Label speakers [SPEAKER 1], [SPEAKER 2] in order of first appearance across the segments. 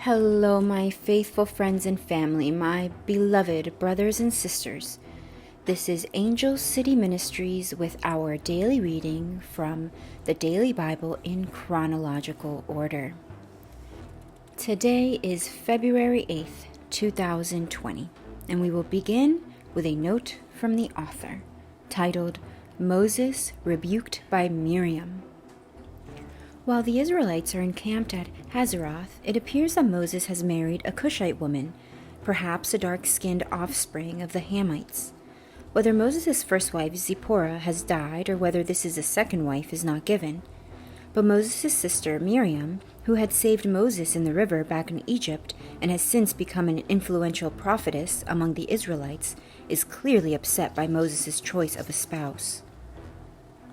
[SPEAKER 1] Hello, my faithful friends and family, my beloved brothers and sisters. This is Angel City Ministries with our daily reading from the Daily Bible in Chronological Order. Today is February 8th, 2020, and we will begin with a note from the author titled, Moses Rebuked by Miriam. While the Israelites are encamped at Hazeroth, it appears that Moses has married a Cushite woman, perhaps a dark-skinned offspring of the Hamites. Whether Moses' first wife Zipporah has died or whether this is a second wife is not given. But Moses' sister Miriam, who had saved Moses in the river back in Egypt and has since become an influential prophetess among the Israelites, is clearly upset by Moses' choice of a spouse.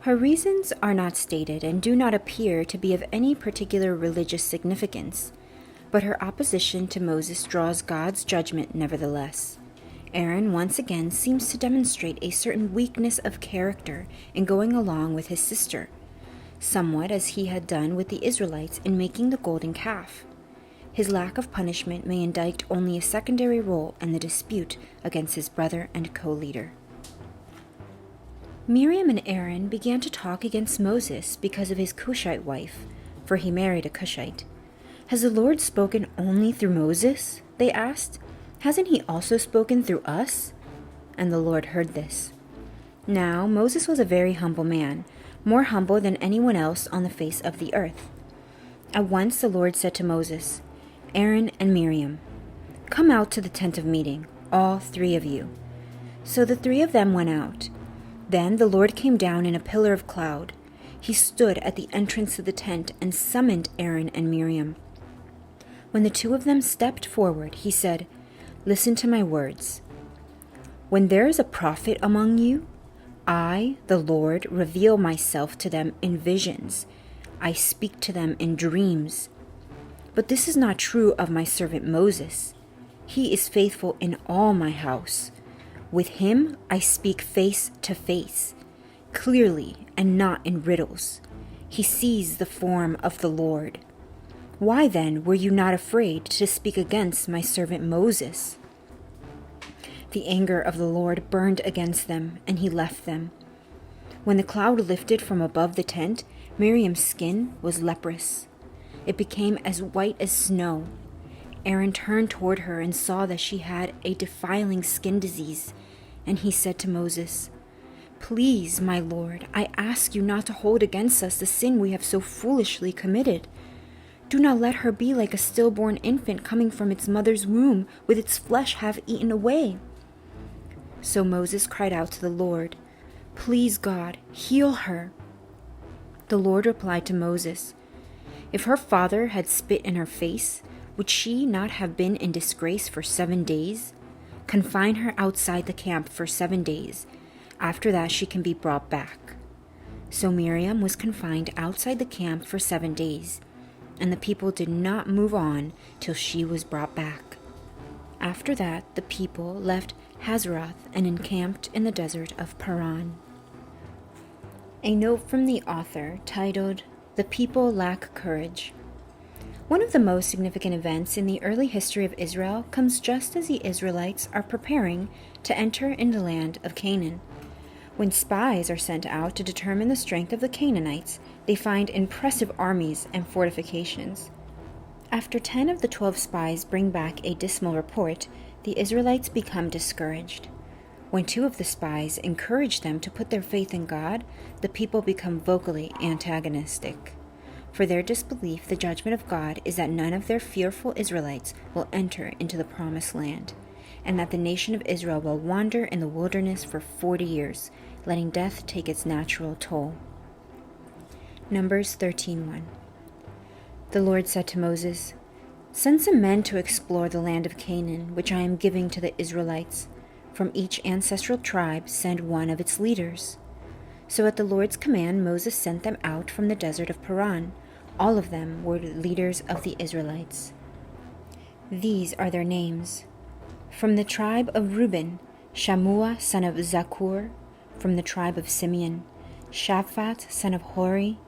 [SPEAKER 1] Her reasons are not stated and do not appear to be of any particular religious significance, but her opposition to Moses draws God's judgment nevertheless. Aaron once again seems to demonstrate a certain weakness of character in going along with his sister, somewhat as he had done with the Israelites in making the golden calf. His lack of punishment may indict only a secondary role in the dispute against his brother and co-leader. Miriam and Aaron began to talk against Moses because of his Cushite wife, for he married a Cushite. "Has the Lord spoken only through Moses?" they asked. "Hasn't he also spoken through us?" And the Lord heard this. Now Moses was a very humble man, more humble than anyone else on the face of the earth. At once the Lord said to Moses, "Aaron and Miriam, come out to the tent of meeting, all three of you." So the three of them went out. Then the Lord came down in a pillar of cloud. He stood at the entrance to the tent and summoned Aaron and Miriam. When the two of them stepped forward, he said, "Listen to my words. When there is a prophet among you, I, the Lord, reveal myself to them in visions. I speak to them in dreams. But this is not true of my servant Moses. He is faithful in all my house. With him I speak face to face, clearly and not in riddles. He sees the form of the Lord. Why then were you not afraid to speak against my servant Moses?" The anger of the Lord burned against them, and he left them. When the cloud lifted from above the tent, Miriam's skin was leprous. It became as white as snow. Aaron turned toward her and saw that she had a defiling skin disease, and he said to Moses, "Please, my Lord, I ask you not to hold against us the sin we have so foolishly committed. Do not let her be like a stillborn infant coming from its mother's womb, with its flesh half eaten away." So Moses cried out to the Lord, "Please, God, heal her." The Lord replied to Moses, "If her father had spit in her face, would she not have been in disgrace for 7 days? Confine her outside the camp for 7 days. After that she can be brought back." So Miriam was confined outside the camp for 7 days, and the people did not move on till she was brought back. After that the people left Hazeroth and encamped in the desert of Paran. A note from the author titled, "The People Lack Courage." One of the most significant events in the early history of Israel comes just as the Israelites are preparing to enter in the land of Canaan. When spies are sent out to determine the strength of the Canaanites, they find impressive armies and fortifications. After 10 of the 12 spies bring back a dismal report, the Israelites become discouraged. When 2 of the spies encourage them to put their faith in God, the people become vocally antagonistic. For their disbelief, the judgment of God is that none of their fearful Israelites will enter into the promised land, and that the nation of Israel will wander in the wilderness for 40 years, letting death take its natural toll. Numbers 13:1. The Lord said to Moses, "Send some men to explore the land of Canaan, which I am giving to the Israelites. From each ancestral tribe send one of its leaders." So at the Lord's command, Moses sent them out from the desert of Paran. All of them were leaders of the Israelites. These are their names. From the tribe of Reuben, Shammua son of Zakkur. From the tribe of Simeon, Shaphat son of Hori.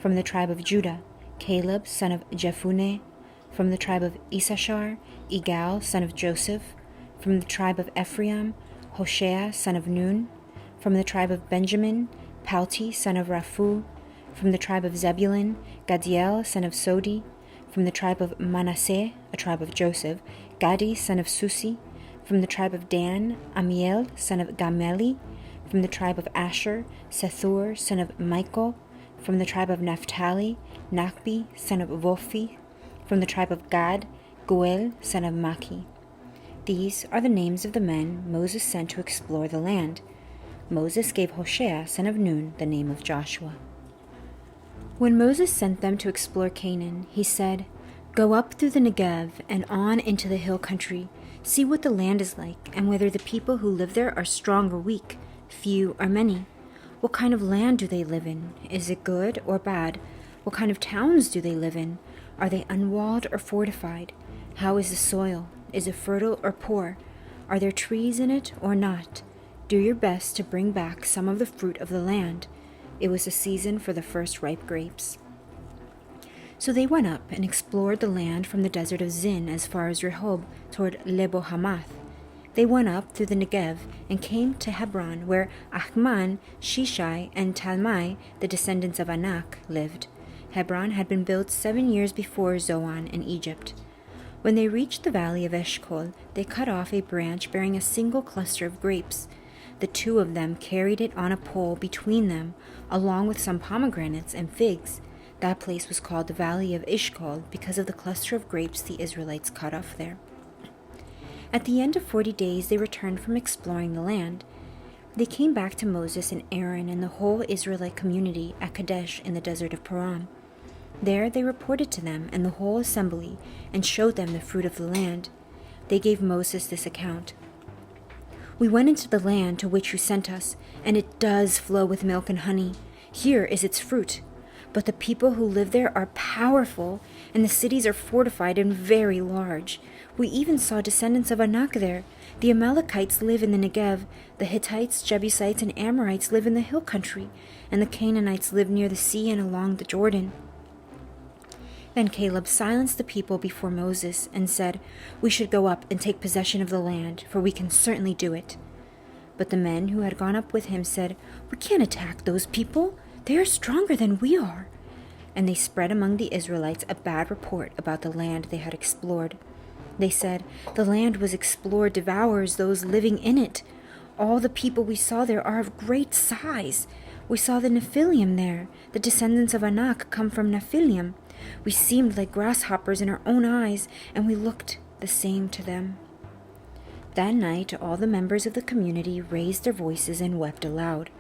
[SPEAKER 1] From the tribe of Judah, Caleb son of Jephunneh. From the tribe of Issachar, Igal, son of Joseph. From the tribe of Ephraim, Hoshea, son of Nun. From the tribe of Benjamin, Palti, son of Raphu. From the tribe of Zebulun, Gadiel, son of Sodi. From the tribe of Manasseh, a tribe of Joseph, Gadi, son of Susi. From the tribe of Dan, Amiel, son of Gameli. From the tribe of Asher, Sethur, son of Michael. From the tribe of Naphtali, Nachbi, son of Vofi. From the tribe of Gad, Goel, son of Maki. These are the names of the men Moses sent to explore the land. Moses gave Hoshea, son of Nun, the name of Joshua. When Moses sent them to explore Canaan, he said, "Go up through the Negev and on into the hill country. See what the land is like, and whether the people who live there are strong or weak, few or many. What kind of land do they live in? Is it good or bad? What kind of towns do they live in? Are they unwalled or fortified? How is the soil? Is it fertile or poor? Are there trees in it or not? Do your best to bring back some of the fruit of the land." It was the season for the first ripe grapes. So they went up and explored the land from the desert of Zin as far as Rehob toward Lebo Hamath. They went up through the Negev and came to Hebron, where Achman, Shishai, and Talmai, the descendants of Anak, lived. Hebron had been built 7 years before Zoan in Egypt. When they reached the valley of Eshcol, they cut off a branch bearing a single cluster of grapes. The two of them carried it on a pole between them, along with some pomegranates and figs. That place was called the Valley of Eshcol because of the cluster of grapes the Israelites cut off there. At the end of 40 days, they returned from exploring the land. They came back to Moses and Aaron and the whole Israelite community at Kadesh in the desert of Paran. There they reported to them and the whole assembly and showed them the fruit of the land. They gave Moses this account. "We went into the land to which you sent us, and it does flow with milk and honey. Here is its fruit. But the people who live there are powerful, and the cities are fortified and very large. We even saw descendants of Anak there. The Amalekites live in the Negev, the Hittites, Jebusites, and Amorites live in the hill country, and the Canaanites live near the sea and along the Jordan." Then Caleb silenced the people before Moses and said, "We should go up and take possession of the land, for we can certainly do it." But the men who had gone up with him said, "We can't attack those people. They are stronger than we are." And they spread among the Israelites a bad report about the land they had explored. They said, "The land was explored devours those living in it. All the people we saw there are of great size. We saw the Nephilim there. The descendants of Anak come from Nephilim. We seemed like grasshoppers in our own eyes, and we looked the same to them." That night all the members of the community raised their voices and wept aloud.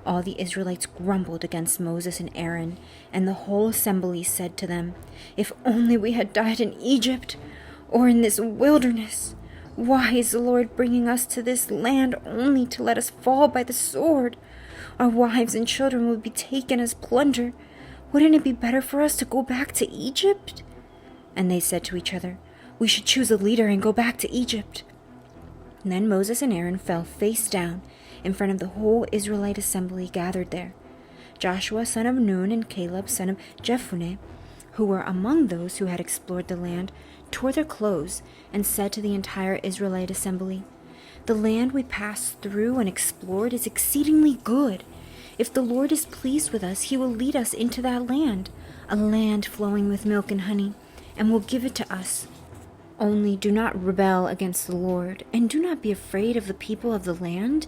[SPEAKER 1] All the Israelites grumbled against Moses and Aaron, and the whole assembly said to them, "If only we had died in Egypt, or in this wilderness! Why is the Lord bringing us to this land only to let us fall by the sword? Our wives and children will be taken as plunder. Wouldn't it be better for us to go back to Egypt?" And they said to each other, "We should choose a leader and go back to Egypt." And then Moses and Aaron fell face down in front of the whole Israelite assembly gathered there. Joshua son of Nun and Caleb son of Jephunneh, who were among those who had explored the land, tore their clothes and said to the entire Israelite assembly, "The land we passed through and explored is exceedingly good. If the Lord is pleased with us, he will lead us into that land, a land flowing with milk and honey, and will give it to us. Only do not rebel against the Lord, and do not be afraid of the people of the land,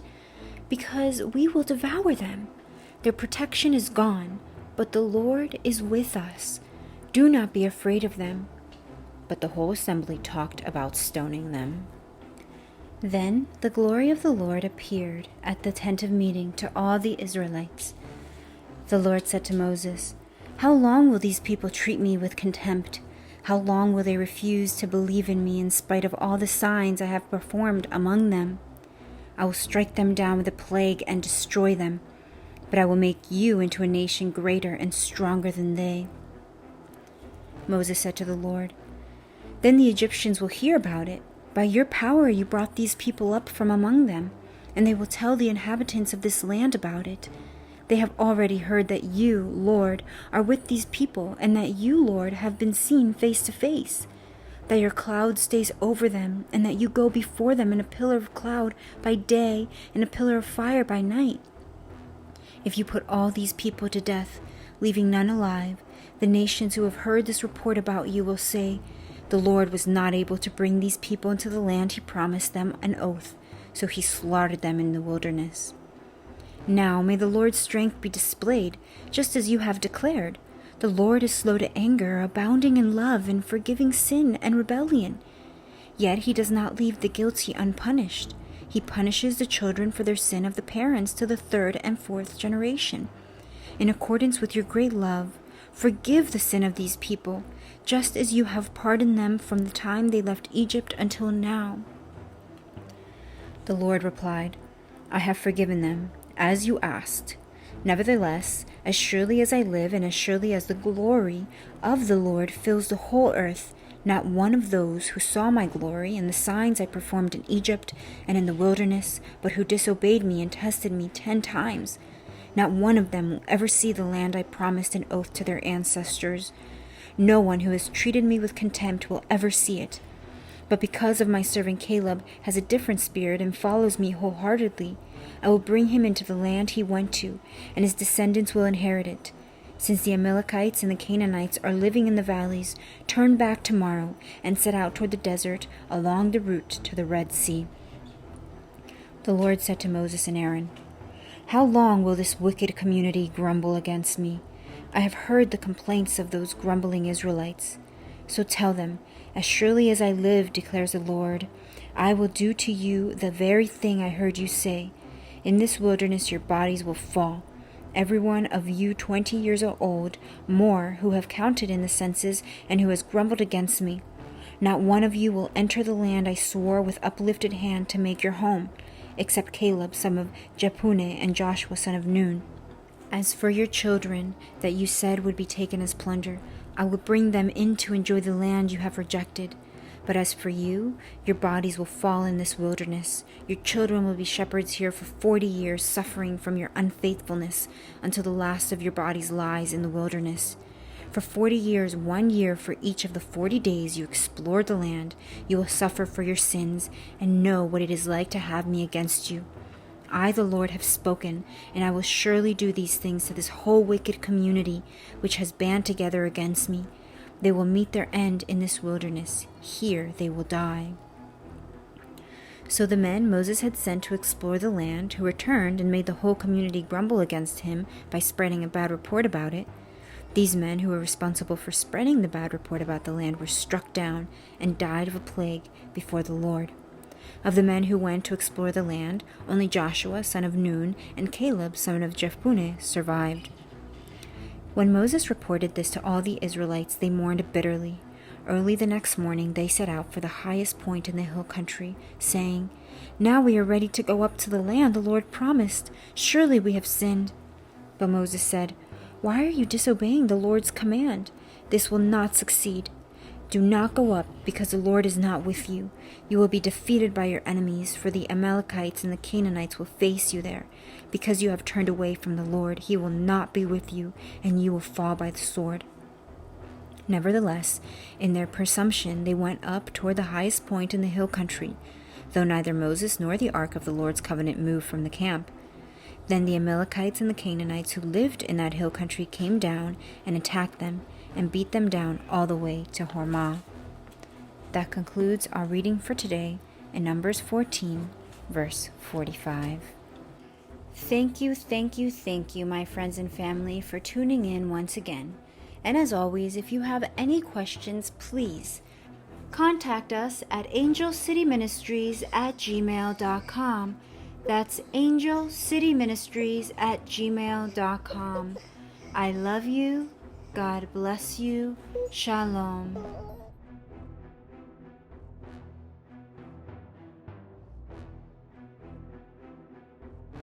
[SPEAKER 1] because we will devour them. Their protection is gone, but the Lord is with us. Do not be afraid of them." But the whole assembly talked about stoning them. Then the glory of the Lord appeared at the tent of meeting to all the Israelites. The Lord said to Moses, "How long will these people treat me with contempt? How long will they refuse to believe in me in spite of all the signs I have performed among them? I will strike them down with a plague and destroy them, but I will make you into a nation greater and stronger than they." Moses said to the Lord, "Then the Egyptians will hear about it. By your power you brought these people up from among them, and they will tell the inhabitants of this land about it. They have already heard that you, Lord, are with these people, and that you, Lord, have been seen face to face. that your cloud stays over them, and that you go before them in a pillar of cloud by day and a pillar of fire by night. If you put all these people to death, leaving none alive, the nations who have heard this report about you will say, 'The Lord was not able to bring these people into the land he promised them an oath, so he slaughtered them in the wilderness.' Now may the Lord's strength be displayed, just as you have declared. The Lord is slow to anger, abounding in love, and forgiving sin and rebellion. Yet he does not leave the guilty unpunished. He punishes the children for their sin of the parents to the third and fourth generation. In accordance with your great love, forgive the sin of these people, just as you have pardoned them from the time they left Egypt until now." The Lord replied, "I have forgiven them, as you asked. Nevertheless, as surely as I live and as surely as the glory of the Lord fills the whole earth, not one of those who saw my glory and the signs I performed in Egypt and in the wilderness, but who disobeyed me and tested me 10 times, not one of them will ever see the land I promised an oath to their ancestors. No one who has treated me with contempt will ever see it. But because of my servant Caleb has a different spirit and follows me wholeheartedly, I will bring him into the land he went to, and his descendants will inherit it. Since the Amalekites and the Canaanites are living in the valleys, turn back tomorrow and set out toward the desert along the route to the Red Sea." The Lord said to Moses and Aaron, "How long will this wicked community grumble against me? I have heard the complaints of those grumbling Israelites. So tell them, 'As surely as I live, declares the Lord, I will do to you the very thing I heard you say. In this wilderness your bodies will fall. Every one of you 20 years old, more, who have counted in the census and who has grumbled against me. Not one of you will enter the land I swore with uplifted hand to make your home, except Caleb, son of Jephunneh, and Joshua, son of Nun. As for your children that you said would be taken as plunder, I will bring them in to enjoy the land you have rejected. But as for you, your bodies will fall in this wilderness. Your children will be shepherds here for 40 years, suffering from your unfaithfulness, until the last of your bodies lies in the wilderness. For 40 years, 1 year for each of the 40 days you explored the land, you will suffer for your sins and know what it is like to have me against you. I, the Lord, have spoken, and I will surely do these things to this whole wicked community which has band together against me. They will meet their end in this wilderness. Here they will die." So the men Moses had sent to explore the land, who returned and made the whole community grumble against him by spreading a bad report about it, these men who were responsible for spreading the bad report about the land were struck down and died of a plague before the Lord. Of the men who went to explore the land, only Joshua, son of Nun, and Caleb, son of Jephunneh, survived. When Moses reported this to all the Israelites, they mourned bitterly. Early the next morning they set out for the highest point in the hill country, saying, "Now we are ready to go up to the land the Lord promised. Surely we have sinned." But Moses said, "Why are you disobeying the Lord's command? This will not succeed. Do not go up, because the Lord is not with you. You will be defeated by your enemies, for the Amalekites and the Canaanites will face you there. Because you have turned away from the Lord, he will not be with you, and you will fall by the sword." Nevertheless, in their presumption they went up toward the highest point in the hill country, though neither Moses nor the ark of the Lord's covenant moved from the camp. Then the Amalekites and the Canaanites who lived in that hill country came down and attacked them, and beat them down all the way to Hormah. That concludes our reading for today in Numbers 14, verse 45. Thank you, my friends and family, for tuning in once again. And as always, if you have any questions, please contact us at angelcityministries@gmail.com. That's angelcityministries@gmail.com. I love you. God bless you. Shalom.